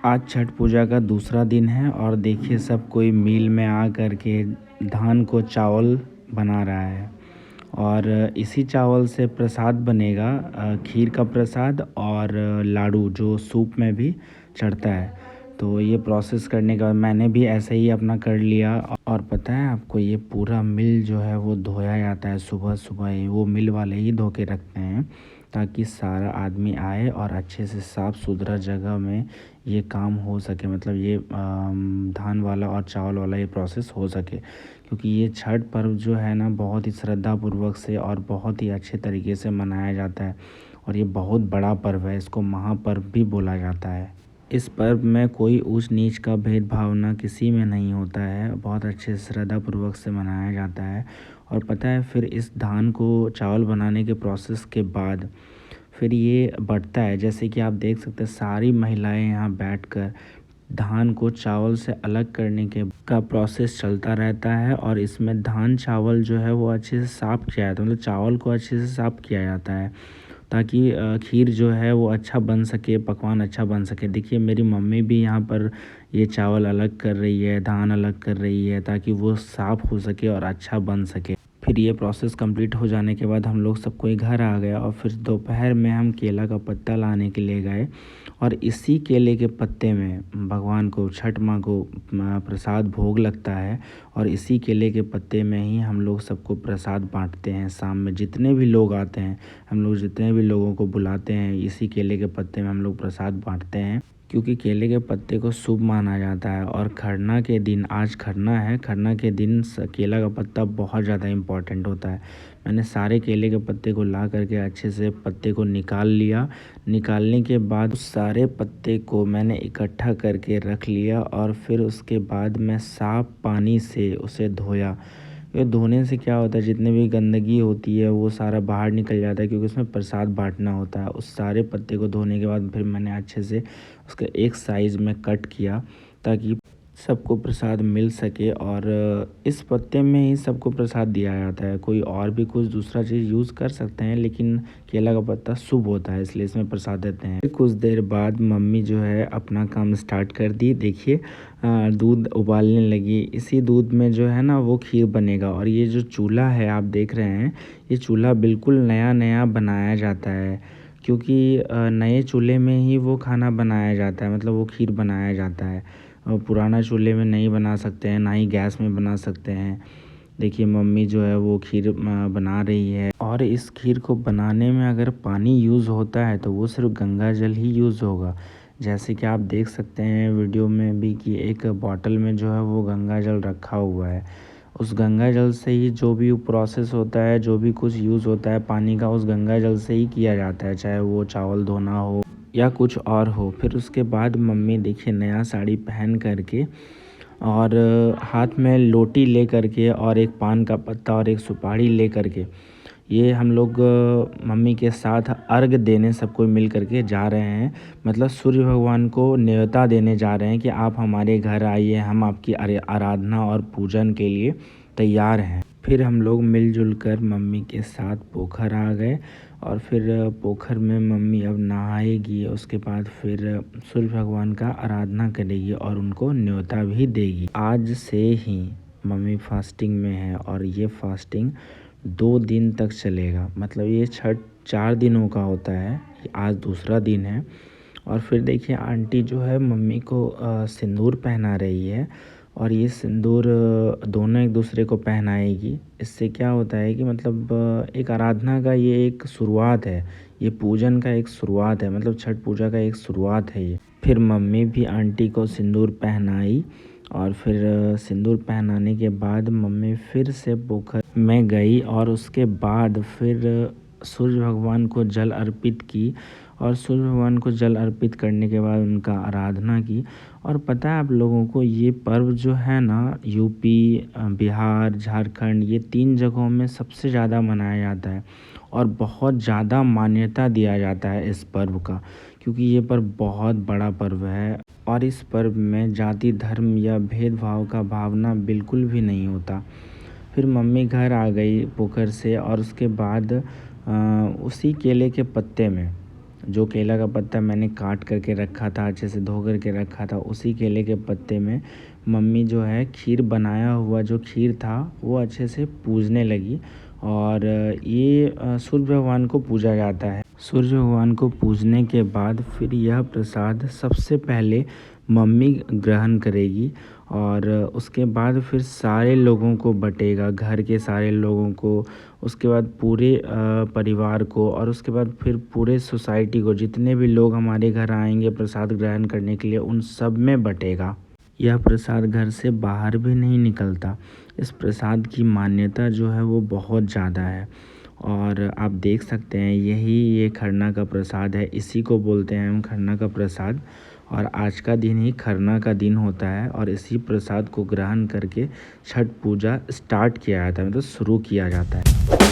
आज छठ पूजा का दूसरा दिन है और देखिए सब कोई मिल में आ कर के धान को चावल बना रहा है और इसी चावल से प्रसाद बनेगा, खीर का प्रसाद और लाडू जो सूप में भी चढ़ता है। तो ये प्रोसेस करने के बाद मैंने भी ऐसे ही अपना कर लिया। और पता है आपको, ये पूरा मिल जो है वो धोया जाता है सुबह सुबह ही, वो मिल वाले ही धो के रखते हैं ताकि सारा आदमी आए और अच्छे से साफ़ सुथरा जगह में ये काम हो सके। मतलब ये धान वाला और चावल वाला ये प्रोसेस हो सके, क्योंकि ये छठ पर्व जो है ना बहुत ही श्रद्धापूर्वक से और बहुत ही अच्छे तरीके से मनाया जाता है और ये बहुत बड़ा पर्व है। इसको महापर्व भी बोला जाता है। इस पर्व में कोई ऊंच नीच का भेदभाव ना किसी में नहीं होता है, बहुत अच्छे से श्रद्धापूर्वक से मनाया जाता है। और पता है फिर इस धान को चावल बनाने के प्रोसेस के बाद फिर ये बढ़ता है। जैसे कि आप देख सकते हैं सारी महिलाएं यहाँ बैठकर धान को चावल से अलग करने के का प्रोसेस चलता रहता है और इसमें धान चावल जो है वो अच्छे से साफ़ किया जाता है। मतलब चावल को अच्छे से साफ़ किया जाता है ताकि खीर जो है वो अच्छा बन सके, पकवान अच्छा बन सके। देखिए मेरी मम्मी भी यहाँ पर ये चावल अलग कर रही है, धान अलग कर रही है ताकि वो साफ़ हो सके और अच्छा बन सके। फिर ये प्रोसेस कंप्लीट हो जाने के बाद हम लोग सब कोई घर आ गया और फिर दोपहर में हम केला का पत्ता लाने के लिए गए और इसी केले के पत्ते में भगवान को, छठ माँ को प्रसाद भोग लगता है और इसी केले के पत्ते में ही हम लोग सबको प्रसाद बांटते हैं। शाम में जितने भी लोग आते हैं, हम लोग जितने भी लोगों को बुलाते हैं, इसी केले के पत्ते में हम लोग प्रसाद बांटते हैं, क्योंकि केले के पत्ते को शुभ माना जाता है। और खरना के दिन, आज खरना है, खरना के दिन केला का पत्ता बहुत ज़्यादा इम्पॉर्टेंट होता है। मैंने सारे केले के पत्ते को ला करके अच्छे से पत्ते को निकाल लिया। निकालने के बाद उस सारे पत्ते को मैंने इकट्ठा करके रख लिया और फिर उसके बाद मैं साफ़ पानी से उसे धोया। ये धोने से क्या होता है, जितने भी गंदगी होती है वो सारा बाहर निकल जाता है, क्योंकि उसमें प्रसाद बांटना होता है। उस सारे पत्ते को धोने के बाद फिर मैंने अच्छे से उसका एक साइज़ में कट किया ताकि सबको प्रसाद मिल सके। और इस पत्ते में ही सबको प्रसाद दिया जाता है। कोई और भी कुछ दूसरा चीज़ यूज़ कर सकते हैं, लेकिन केला का पत्ता शुभ होता है इसलिए इसमें प्रसाद देते हैं। फिर कुछ देर बाद मम्मी जो है अपना काम स्टार्ट कर दी। देखिए दूध उबालने लगी। इसी दूध में जो है ना वो खीर बनेगा। और ये जो चूल्हा है आप देख रहे हैं, ये चूल्हा बिल्कुल नया नया बनाया जाता है, क्योंकि नए चूल्हे में ही वो खाना बनाया जाता है, मतलब वो खीर बनाया जाता है। और पुराना चूल्हे में नहीं बना सकते हैं, ना ही गैस में बना सकते हैं। देखिए मम्मी जो है वो खीर बना रही है। और इस खीर को बनाने में अगर पानी यूज़ होता है तो वो सिर्फ गंगा जल ही यूज़ होगा। जैसे कि आप देख सकते हैं वीडियो में भी कि एक बॉटल में जो है वो गंगा जल रखा हुआ है। उस गंगा जल से ही जो भी प्रोसेस होता है, जो भी कुछ यूज़ होता है पानी का, उस गंगा जल से ही किया जाता है, चाहे वो चावल धोना हो या कुछ और हो। फिर उसके बाद मम्मी देखिए नया साड़ी पहन करके और हाथ में लोटी ले करके और एक पान का पत्ता और एक सुपारी ले करके ये हम लोग मम्मी के साथ अर्घ देने सब कोई मिल करके जा रहे हैं। मतलब सूर्य भगवान को न्योता देने जा रहे हैं कि आप हमारे घर आइए, हम आपकी आराधना और पूजन के लिए तैयार हैं। फिर हम लोग मिलजुल कर मम्मी के साथ पोखर आ गए और फिर पोखर में मम्मी अब नहाएगी। उसके बाद फिर सूर्य भगवान का आराधना करेगी और उनको न्योता भी देगी। आज से ही मम्मी फास्टिंग में है और ये फास्टिंग 2 दिन तक चलेगा। मतलब ये छठ 4 दिनों का होता है, आज दूसरा दिन है। और फिर देखिए आंटी जो है मम्मी को सिंदूर पहना रही है और ये सिंदूर दोनों एक दूसरे को पहनाएगी। इससे क्या होता है कि मतलब एक आराधना का ये एक शुरुआत है, ये पूजन का एक शुरुआत है, मतलब छठ पूजा का एक शुरुआत है ये। फिर मम्मी भी आंटी को सिंदूर पहनाई और फिर सिंदूर पहनाने के बाद मम्मी फिर से पोखर में गई और उसके बाद फिर सूर्य भगवान को जल अर्पित की। और सूर्य भगवान को जल अर्पित करने के बाद उनका आराधना की। और पता है आप लोगों को, ये पर्व जो है ना यूपी, बिहार, झारखंड, ये 3 जगहों में सबसे ज़्यादा मनाया जाता है और बहुत ज़्यादा मान्यता दिया जाता है इस पर्व का, क्योंकि ये पर्व बहुत बड़ा पर्व है और इस पर्व में जाति, धर्म या भेदभाव का भावना बिल्कुल भी नहीं होता। फिर मम्मी घर आ गई पोखर से और उसके बाद उसी केले के पत्ते में जो केला का पत्ता मैंने काट करके रखा था, अच्छे से धो करके रखा था, उसी केले के पत्ते में मम्मी जो है खीर बनाया हुआ जो खीर था वो अच्छे से पूजने लगी। और ये सूर्य भगवान को पूजा जाता है। सूर्य भगवान को पूजने के बाद फिर यह प्रसाद सबसे पहले मम्मी ग्रहण करेगी और उसके बाद फिर सारे लोगों को बटेगा, घर के सारे लोगों को, उसके बाद पूरे परिवार को, और उसके बाद फिर पूरे सोसाइटी को, जितने भी लोग हमारे घर आएंगे प्रसाद ग्रहण करने के लिए उन सब में बटेगा। यह प्रसाद घर से बाहर भी नहीं निकलता। इस प्रसाद की मान्यता जो है वो बहुत ज़्यादा है और आप देख सकते हैं यही ये खरना का प्रसाद है, इसी को बोलते हैं हम खरना का प्रसाद। और आज का दिन ही खरना का दिन होता है और इसी प्रसाद को ग्रहण करके छठ पूजा स्टार्ट किया जाता है, मतलब शुरू किया जाता है।